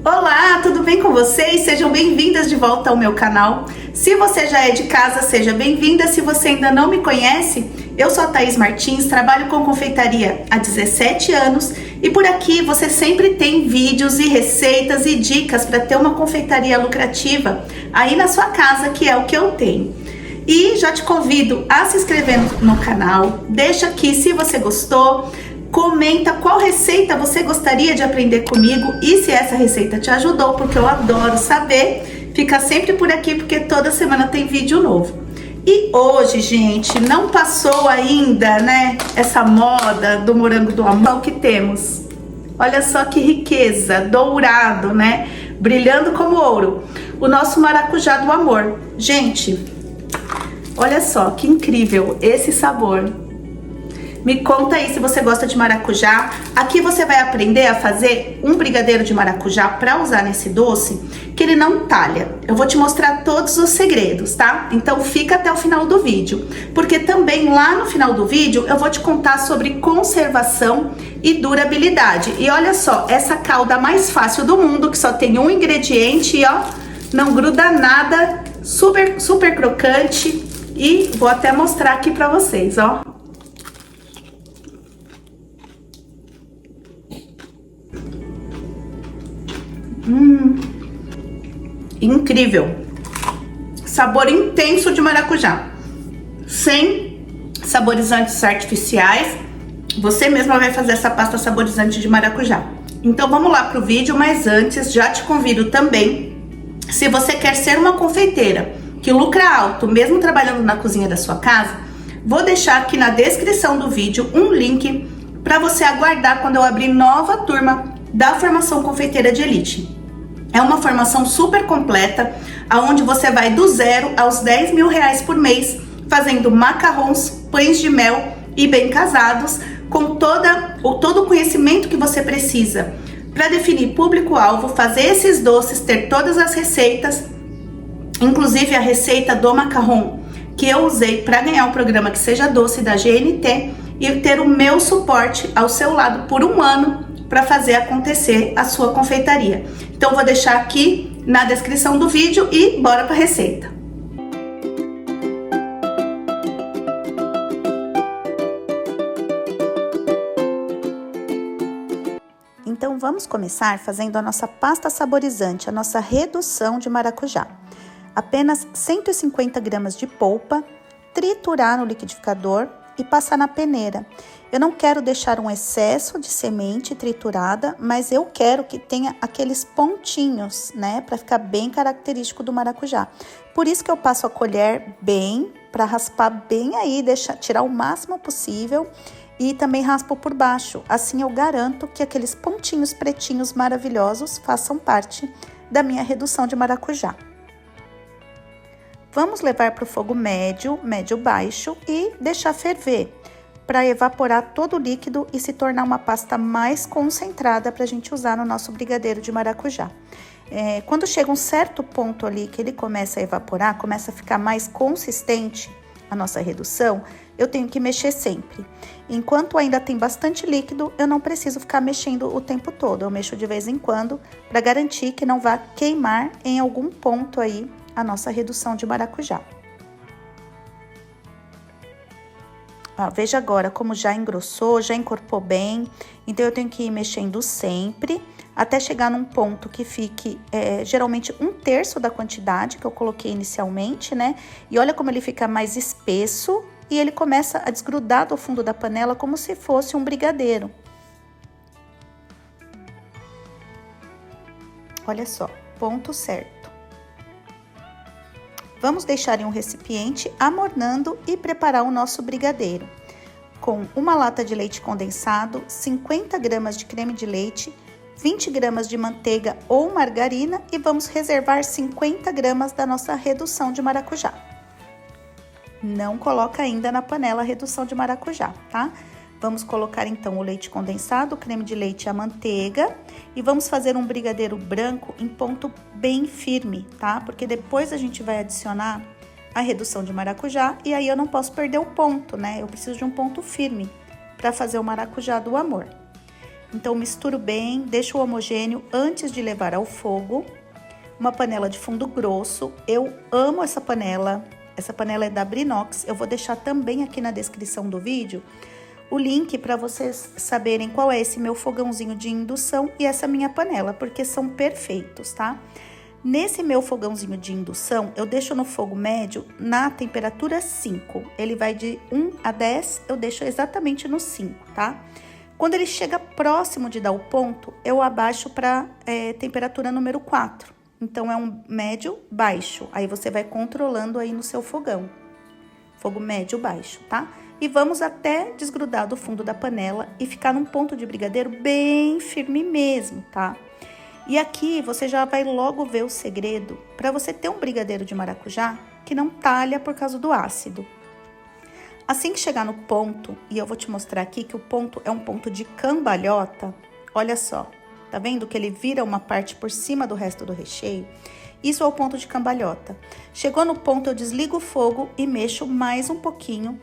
Olá, tudo bem com vocês? Sejam bem-vindas de volta ao meu canal. Se você já é de casa, seja bem-vinda. Se você ainda não me conhece, eu sou a Thaís Martins, trabalho com confeitaria há 17 anos e por aqui você sempre tem vídeos e receitas e dicas para ter uma confeitaria lucrativa aí na sua casa, que é o que eu tenho. E já te convido a se inscrever no canal, deixa aqui se você gostou, comenta qual receita você gostaria de aprender comigo e se essa receita te ajudou, porque eu adoro saber. Fica sempre por aqui porque toda semana tem vídeo novo. E hoje, gente, não passou ainda, né, essa moda do morango do amor que temos. Olha só que riqueza, dourado, né, brilhando como ouro. O nosso maracujá do amor. Gente, olha só que incrível esse sabor. Me conta aí se você gosta de maracujá. Aqui você vai aprender a fazer um brigadeiro de maracujá para usar nesse doce, que ele não talha. Eu vou te mostrar todos os segredos, tá? Então fica até o final do vídeo, porque também lá no final do vídeo eu vou te contar sobre conservação e durabilidade. E olha só, essa calda mais fácil do mundo, que só tem um ingrediente e ó, não gruda nada, super crocante. E vou até mostrar aqui pra vocês, ó. Incrível, sabor intenso de maracujá, sem saborizantes artificiais. Você mesma vai fazer essa pasta saborizante de maracujá. Então vamos lá pro vídeo, mas antes já te convido também, se você quer ser uma confeiteira que lucra alto, mesmo trabalhando na cozinha da sua casa, vou deixar aqui na descrição do vídeo um link para você aguardar quando eu abrir nova turma da formação confeiteira de elite. É uma formação super completa, onde você vai do 0 aos 10 mil reais por mês, fazendo macarrons, pães de mel e bem casados, com todo o conhecimento que você precisa para definir público-alvo, fazer esses doces, ter todas as receitas, inclusive a receita do macarrão que eu usei para ganhar o programa Que Seja Doce da GNT, e ter o meu suporte ao seu lado por um ano para fazer acontecer a sua confeitaria. Então vou deixar aqui na descrição do vídeo e bora para a receita. Então vamos começar fazendo a nossa pasta saborizante, a nossa redução de maracujá. Apenas 150 gramas de polpa, triturar no liquidificador e passar na peneira. Eu não quero deixar um excesso de semente triturada, mas eu quero que tenha aqueles pontinhos, né, para ficar bem característico do maracujá. Por isso que eu passo a colher bem, para raspar bem aí, tirar o máximo possível, e também raspo por baixo. Assim eu garanto que aqueles pontinhos pretinhos maravilhosos façam parte da minha redução de maracujá. Vamos levar para o fogo médio baixo e deixar ferver, para evaporar todo o líquido e se tornar uma pasta mais concentrada para a gente usar no nosso brigadeiro de maracujá. Quando chega um certo ponto ali que ele começa a evaporar, começa a ficar mais consistente a nossa redução, eu tenho que mexer sempre. Enquanto ainda tem bastante líquido, eu não preciso ficar mexendo o tempo todo, eu mexo de vez em quando para garantir que não vá queimar em algum ponto aí a nossa redução de maracujá. Ó, veja agora como já engrossou, já encorpou bem, então eu tenho que ir mexendo sempre, até chegar num ponto que fique geralmente 1/3 da quantidade que eu coloquei inicialmente, né? E olha como ele fica mais espesso e ele começa a desgrudar do fundo da panela como se fosse um brigadeiro. Olha só, ponto certo. Vamos deixar em um recipiente amornando e preparar o nosso brigadeiro. Com uma lata de leite condensado, 50 gramas de creme de leite, 20 gramas de manteiga ou margarina e vamos reservar 50 gramas da nossa redução de maracujá. Não coloca ainda na panela a redução de maracujá, tá? Vamos colocar então o leite condensado, o creme de leite e a manteiga e vamos fazer um brigadeiro branco em ponto bem firme, tá? Porque depois a gente vai adicionar a redução de maracujá e aí eu não posso perder o ponto, né? Eu preciso de um ponto firme para fazer o maracujá do amor. Então, misturo bem, deixo homogêneo antes de levar ao fogo. Uma panela de fundo grosso, eu amo essa panela é da Brinox. Eu vou deixar também aqui na descrição do vídeo o link para vocês saberem qual é esse meu fogãozinho de indução e essa minha panela, porque são perfeitos, tá? Nesse meu fogãozinho de indução, eu deixo no fogo médio na temperatura 5. Ele vai de 1 a 10, eu deixo exatamente no 5, tá? Quando ele chega próximo de dar o ponto, eu abaixo para temperatura número 4. Então, é um médio baixo. Aí, você vai controlando aí no seu fogão. Fogo médio baixo, tá? E vamos até desgrudar do fundo da panela e ficar num ponto de brigadeiro bem firme mesmo, tá? E aqui, você já vai logo ver o segredo para você ter um brigadeiro de maracujá que não talha por causa do ácido. Assim que chegar no ponto, e eu vou te mostrar aqui que o ponto é um ponto de cambalhota, olha só, tá vendo que ele vira uma parte por cima do resto do recheio? Isso é o ponto de cambalhota. Chegou no ponto, eu desligo o fogo e mexo mais um pouquinho.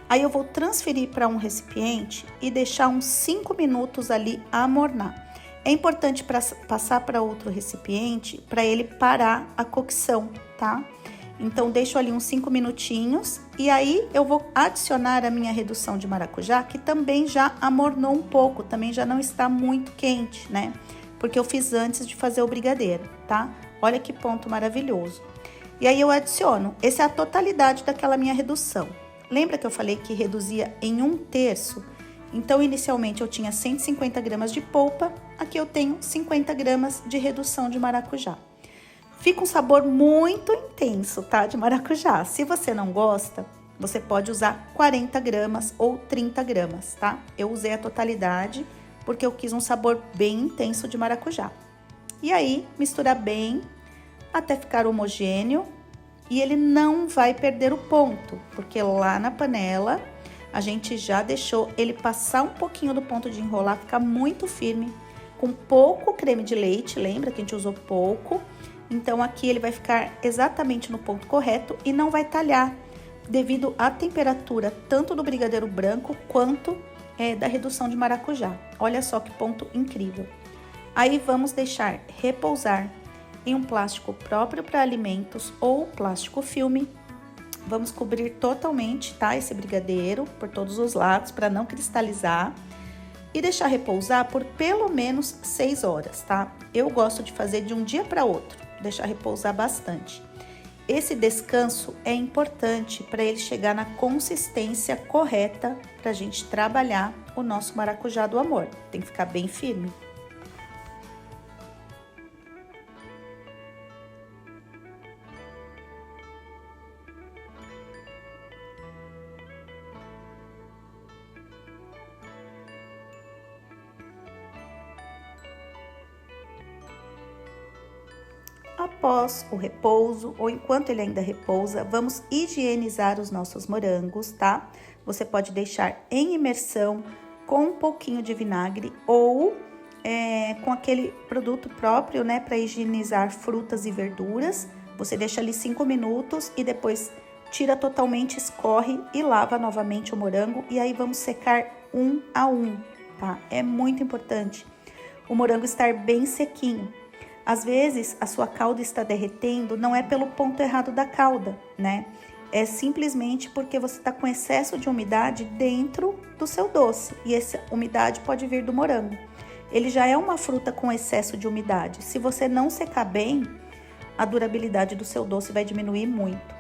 Aí eu vou transferir para um recipiente e deixar uns 5 minutos ali amornar. É importante passar para outro recipiente para ele parar a cocção, tá? Então, deixo ali uns 5 minutinhos e aí eu vou adicionar a minha redução de maracujá, que também já amornou um pouco, também já não está muito quente, né? Porque eu fiz antes de fazer o brigadeiro, tá? Olha que ponto maravilhoso. E aí eu adiciono, essa é a totalidade daquela minha redução. Lembra que eu falei que reduzia em 1/3? Então, inicialmente eu tinha 150 gramas de polpa, aqui eu tenho 50 gramas de redução de maracujá. Fica um sabor muito intenso, tá? De maracujá. Se você não gosta, você pode usar 40 gramas ou 30 gramas, tá? Eu usei a totalidade porque eu quis um sabor bem intenso de maracujá. E aí, misturar bem até ficar homogêneo e ele não vai perder o ponto, porque lá na panela a gente já deixou ele passar um pouquinho do ponto de enrolar, ficar muito firme, com pouco creme de leite, lembra que a gente usou pouco? Então, aqui ele vai ficar exatamente no ponto correto e não vai talhar, devido à temperatura tanto do brigadeiro branco quanto da redução de maracujá. Olha só que ponto incrível. Aí, vamos deixar repousar em um plástico próprio para alimentos ou plástico filme. Vamos cobrir totalmente, tá? Esse brigadeiro por todos os lados para não cristalizar. E deixar repousar por pelo menos 6 horas, tá? Eu gosto de fazer de um dia para outro. Deixar repousar bastante. Esse descanso é importante para ele chegar na consistência correta para a gente trabalhar o nosso maracujá do amor. Tem que ficar bem firme. Após o repouso, ou enquanto ele ainda repousa, vamos higienizar os nossos morangos, tá? Você pode deixar em imersão com um pouquinho de vinagre ou com aquele produto próprio, né, para higienizar frutas e verduras. Você deixa ali 5 minutos e depois tira totalmente, escorre e lava novamente o morango. E aí vamos secar 1 a 1, tá? É muito importante o morango estar bem sequinho. Às vezes, a sua calda está derretendo, não é pelo ponto errado da calda, né? É simplesmente porque você está com excesso de umidade dentro do seu doce. E essa umidade pode vir do morango. Ele já é uma fruta com excesso de umidade. Se você não secar bem, a durabilidade do seu doce vai diminuir muito.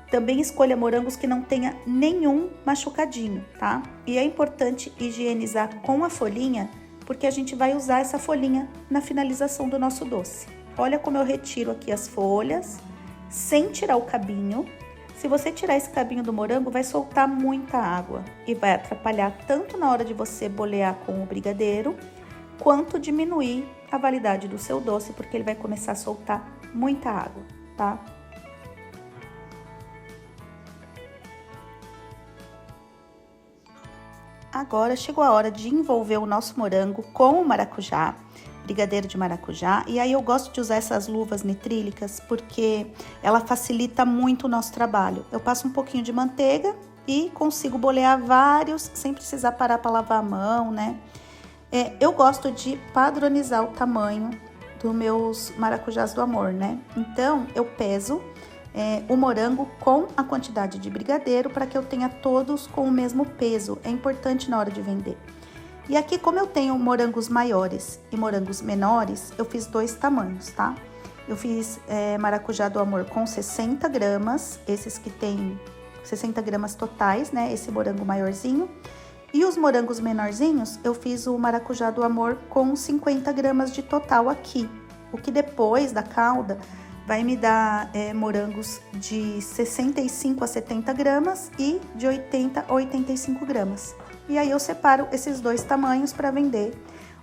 Também escolha morangos que não tenha nenhum machucadinho, tá? E é importante higienizar com a folhinha, porque a gente vai usar essa folhinha na finalização do nosso doce. Olha como eu retiro aqui as folhas, sem tirar o cabinho. Se você tirar esse cabinho do morango, vai soltar muita água e vai atrapalhar tanto na hora de você bolear com o brigadeiro, quanto diminuir a validade do seu doce, porque ele vai começar a soltar muita água, tá? Agora chegou a hora de envolver o nosso morango com o maracujá. brigadeiro de maracujá. E aí eu gosto de usar essas luvas nitrílicas porque ela facilita muito o nosso trabalho. Eu passo um pouquinho de manteiga e consigo bolear vários sem precisar parar para lavar a mão, né? Eu gosto de padronizar o tamanho dos meus maracujás do amor, né? Então eu peso o morango com a quantidade de brigadeiro para que eu tenha todos com o mesmo peso. É importante na hora de vender. E aqui, como eu tenho morangos maiores e morangos menores, eu fiz 2 tamanhos, tá? Eu fiz maracujá do amor com 60 gramas, esses que tem 60 gramas totais, né? Esse morango maiorzinho. E os morangos menorzinhos, eu fiz o maracujá do amor com 50 gramas de total aqui. O que depois da calda vai me dar morangos de 65 a 70 gramas e de 80 a 85 gramas. E aí eu separo esses 2 tamanhos para vender.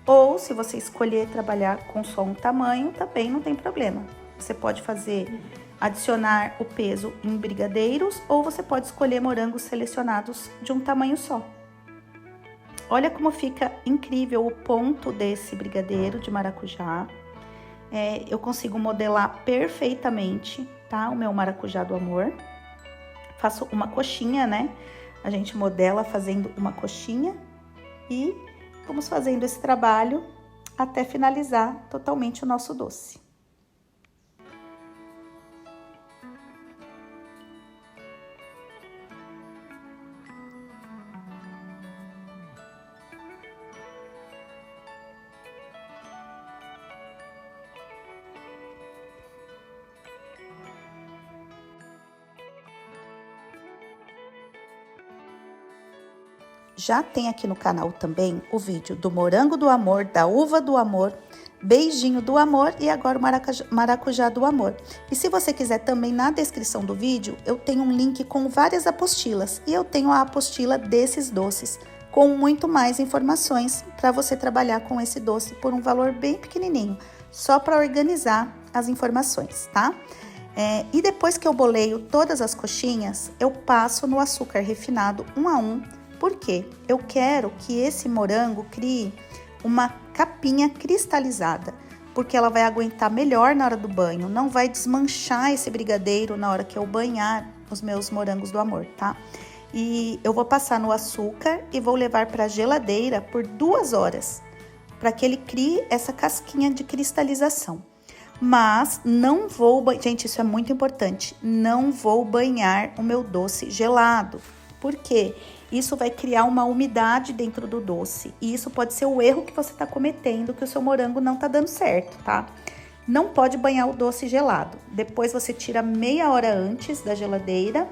Ou se você escolher trabalhar com só um tamanho, também não tem problema. Você pode adicionar o peso em brigadeiros ou você pode escolher morangos selecionados de um tamanho só. Olha como fica incrível o ponto desse brigadeiro de maracujá. Eu consigo modelar perfeitamente, tá? O meu maracujá do amor. Faço uma coxinha, né? A gente modela fazendo uma coxinha e vamos fazendo esse trabalho até finalizar totalmente o nosso doce. Já tem aqui no canal também o vídeo do morango do amor, da uva do amor, beijinho do amor e agora o maracujá do amor. E se você quiser também, na descrição do vídeo, eu tenho um link com várias apostilas. E eu tenho a apostila desses doces, com muito mais informações para você trabalhar com esse doce por um valor bem pequenininho, só para organizar as informações, tá? E depois que eu boleio todas as coxinhas, eu passo no açúcar refinado 1 a 1, porque eu quero que esse morango crie uma capinha cristalizada, porque ela vai aguentar melhor na hora do banho, não vai desmanchar esse brigadeiro na hora que eu banhar os meus morangos do amor, tá? E eu vou passar no açúcar e vou levar para a geladeira por 2 horas, para que ele crie essa casquinha de cristalização. Mas não vou, gente, isso é muito importante, não vou banhar o meu doce gelado. Por quê? Isso vai criar uma umidade dentro do doce. E isso pode ser o erro que você está cometendo, que o seu morango não tá dando certo, tá? Não pode banhar o doce gelado. Depois você tira meia hora antes da geladeira.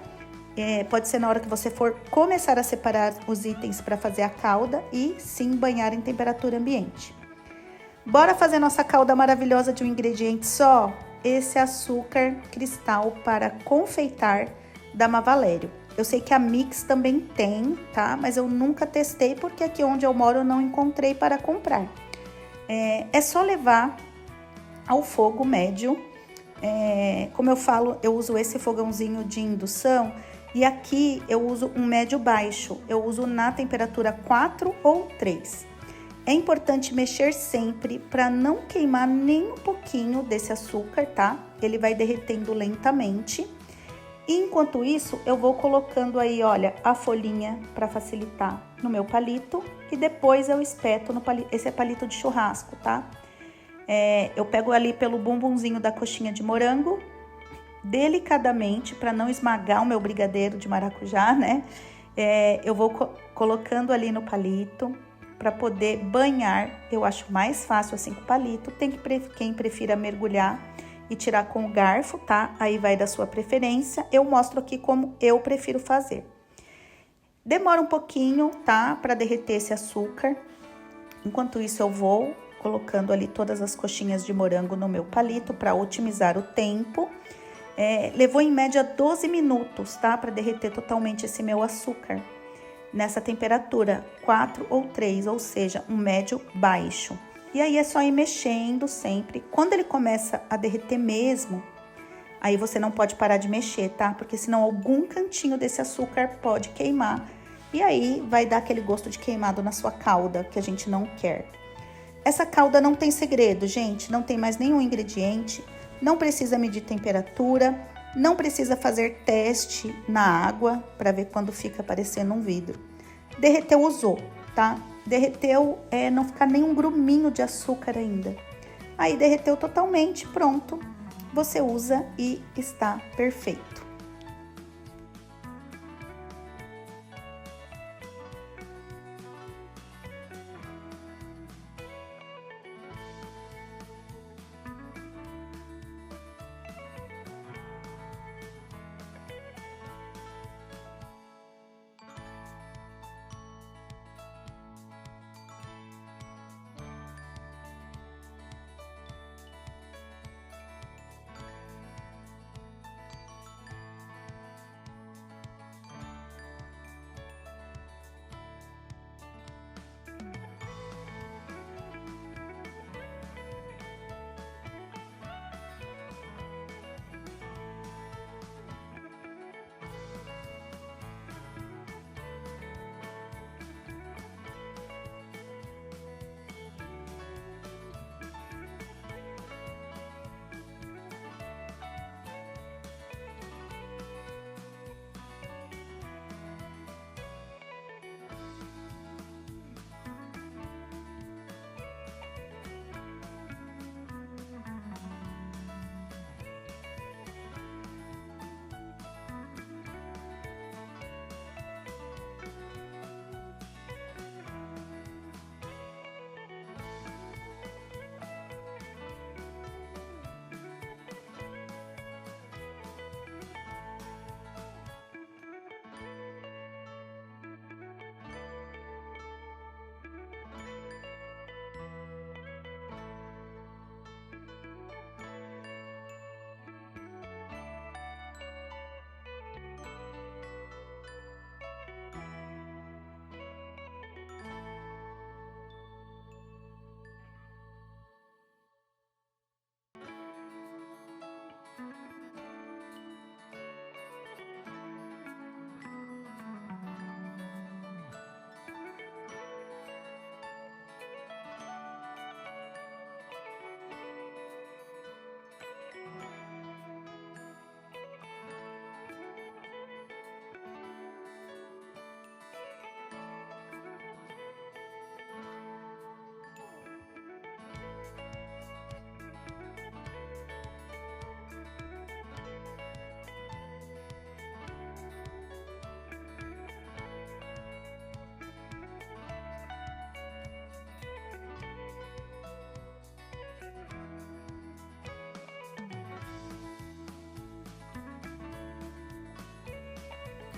Pode ser na hora que você for começar a separar os itens para fazer a calda e sim banhar em temperatura ambiente. Bora fazer nossa calda maravilhosa de um ingrediente só? Esse açúcar cristal para confeitar da Mavalério. Eu sei que a Mix também tem, tá? Mas eu nunca testei porque aqui onde eu moro eu não encontrei para comprar. É só levar ao fogo médio. Como eu falo, eu uso esse fogãozinho de indução e aqui eu uso um médio baixo. Eu uso na temperatura 4 ou 3. É importante mexer sempre para não queimar nem um pouquinho desse açúcar, tá? Ele vai derretendo lentamente. E enquanto isso, eu vou colocando aí, olha, a folhinha para facilitar no meu palito. E depois eu espeto no palito, esse é palito de churrasco, tá? Eu pego ali pelo bumbumzinho da coxinha de morango, delicadamente, para não esmagar o meu brigadeiro de maracujá, né? Eu vou colocando ali no palito para poder banhar. Eu acho mais fácil assim com o palito. Tem quem prefira mergulhar e tirar com o garfo, tá? Aí vai da sua preferência. Eu mostro aqui como eu prefiro fazer. Demora um pouquinho, tá? Para derreter esse açúcar. Enquanto isso, eu vou colocando ali todas as coxinhas de morango no meu palito para otimizar o tempo. Levou em média 12 minutos, tá? Para derreter totalmente esse meu açúcar. Nessa temperatura 4 ou 3, ou seja, um médio baixo. E aí é só ir mexendo sempre. Quando ele começa a derreter mesmo, aí você não pode parar de mexer, tá? Porque senão algum cantinho desse açúcar pode queimar. E aí vai dar aquele gosto de queimado na sua calda, que a gente não quer. Essa calda não tem segredo, gente, não tem mais nenhum ingrediente, não precisa medir temperatura, não precisa fazer teste na água para ver quando fica parecendo um vidro. Derreteu, usou, tá? Derreteu, não ficar nenhum gruminho de açúcar ainda. Aí derreteu totalmente, pronto. Você usa e está perfeito.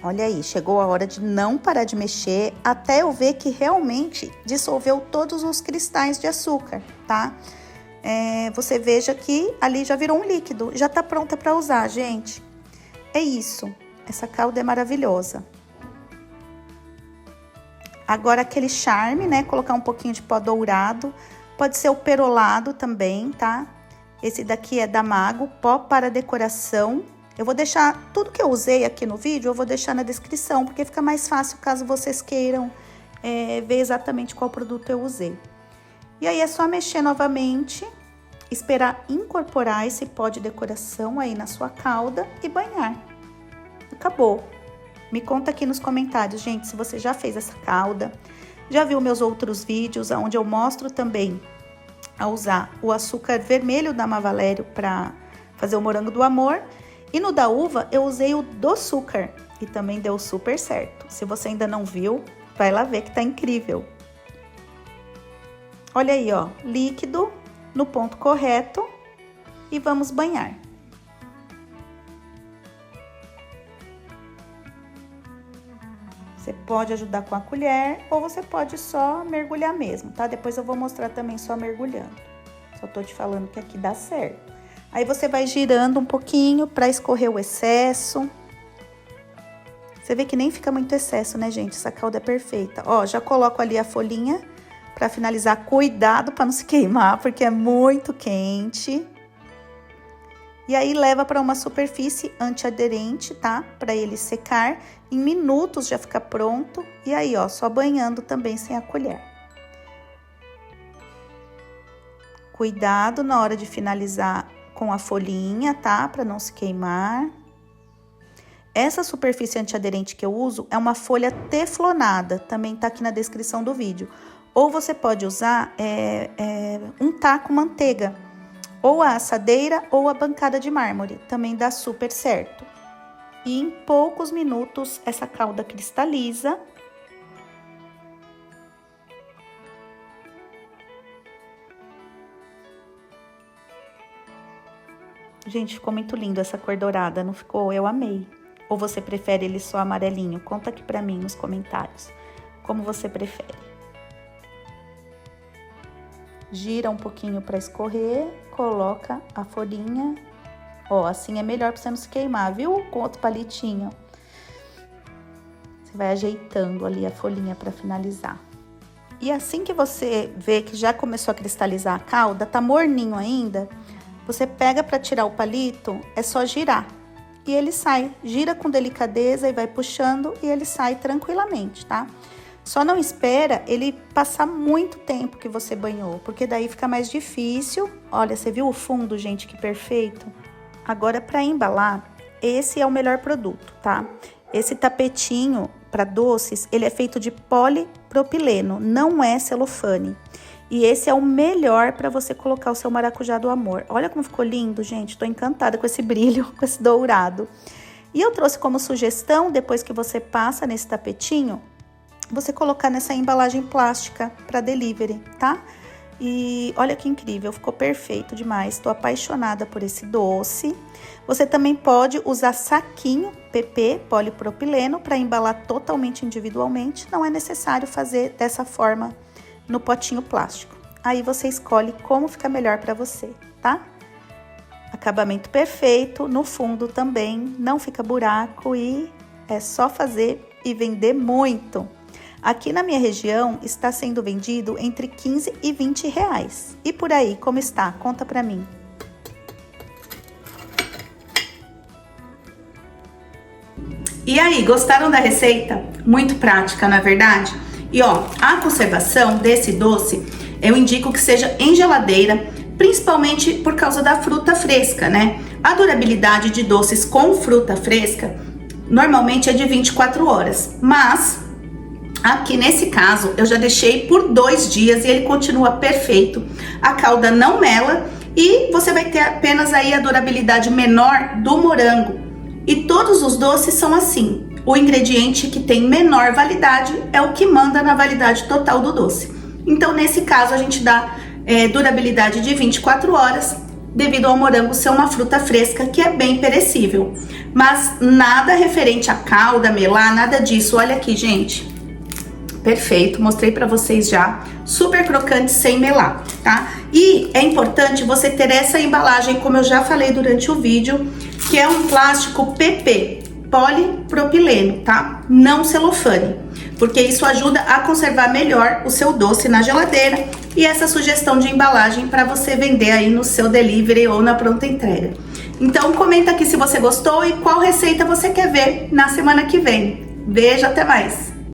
Olha aí, chegou a hora de não parar de mexer até eu ver que realmente dissolveu todos os cristais de açúcar, tá? Você veja que ali já virou um líquido, já tá pronta para usar, gente. É isso, essa calda é maravilhosa. Agora aquele charme, né? Colocar um pouquinho de pó dourado, pode ser o perolado também, tá? Esse daqui é da Mago, pó para decoração. Eu vou deixar tudo que eu usei aqui no vídeo, eu vou deixar na descrição, porque fica mais fácil caso vocês queiram ver exatamente qual produto eu usei. E aí é só mexer novamente, esperar incorporar esse pó de decoração aí na sua calda e banhar. Acabou. Me conta aqui nos comentários, gente, se você já fez essa calda, já viu meus outros vídeos, onde eu mostro também a usar o açúcar vermelho da Mavalério para fazer o morango do amor. E no da uva, eu usei o do açúcar e também deu super certo. Se você ainda não viu, vai lá ver que tá incrível. Olha aí, ó, líquido no ponto correto e vamos banhar. Você pode ajudar com a colher ou você pode só mergulhar mesmo, tá? Depois eu vou mostrar também só mergulhando. Só tô te falando que aqui dá certo. Aí você vai girando um pouquinho para escorrer o excesso. Você vê que nem fica muito excesso, né, gente? Essa calda é perfeita. Ó, já coloco ali a folhinha para finalizar. Cuidado para não se queimar, porque é muito quente. E aí leva para uma superfície antiaderente, tá? Para ele secar. Em minutos já fica pronto. E aí, ó, só banhando também sem a colher. Cuidado na hora de finalizar com a folhinha, tá? Para não se queimar. Essa superfície antiaderente que eu uso é uma folha teflonada, também tá aqui na descrição do vídeo. Ou você pode usar untar com manteiga, ou a assadeira ou a bancada de mármore, também dá super certo. E em poucos minutos essa calda cristaliza. Gente, ficou muito lindo essa cor dourada, não ficou? Eu amei. Ou você prefere ele só amarelinho? Conta aqui pra mim nos comentários como você prefere. Gira um pouquinho pra escorrer, coloca a folhinha. Ó, assim é melhor pra você não se queimar, viu? Com outro palitinho. Você vai ajeitando ali a folhinha pra finalizar. E assim que você vê que já começou a cristalizar a calda, tá morninho ainda, você pega pra tirar o palito, é só girar. E ele sai, gira com delicadeza e vai puxando e ele sai tranquilamente, tá? Só não espera ele passar muito tempo que você banhou, porque daí fica mais difícil. Olha, você viu o fundo, gente, que perfeito? Agora, para embalar, esse é o melhor produto, tá? Esse tapetinho para doces, ele é feito de polipropileno, não é celofane. E esse é o melhor para você colocar o seu maracujá do amor. Olha como ficou lindo, gente. Tô encantada com esse brilho, com esse dourado. E eu trouxe como sugestão, depois que você passa nesse tapetinho, você colocar nessa embalagem plástica para delivery, tá? E olha que incrível, ficou perfeito demais. Tô apaixonada por esse doce. Você também pode usar saquinho PP, polipropileno, para embalar totalmente individualmente. Não é necessário fazer dessa forma no potinho plástico. Aí você escolhe como fica melhor para você, tá? Acabamento perfeito, no fundo também, não fica buraco e é só fazer e vender muito. Aqui na minha região está sendo vendido entre 15 e 20 reais. E por aí, como está? Conta pra mim. E aí, gostaram da receita? Muito prática, não é verdade? E ó, a conservação desse doce, eu indico que seja em geladeira, principalmente por causa da fruta fresca, né? A durabilidade de doces com fruta fresca, normalmente é de 24 horas, mas aqui nesse caso, eu já deixei por 2 dias e ele continua perfeito. A calda não mela e você vai ter apenas aí a durabilidade menor do morango. E todos os doces são assim. O ingrediente que tem menor validade é o que manda na validade total do doce. Então, nesse caso, a gente dá durabilidade de 24 horas, devido ao morango ser uma fruta fresca que é bem perecível. Mas nada referente a calda, melar, nada disso. Olha aqui, gente. Perfeito, mostrei pra vocês já. Super crocante, sem melar, tá? E é importante você ter essa embalagem, como eu já falei durante o vídeo, que é um plástico PP, polipropileno, tá? Não celofane, porque isso ajuda a conservar melhor o seu doce na geladeira. E essa sugestão de embalagem para você vender aí no seu delivery ou na pronta entrega. Então comenta aqui se você gostou e qual receita você quer ver na semana que vem. Beijo, até mais!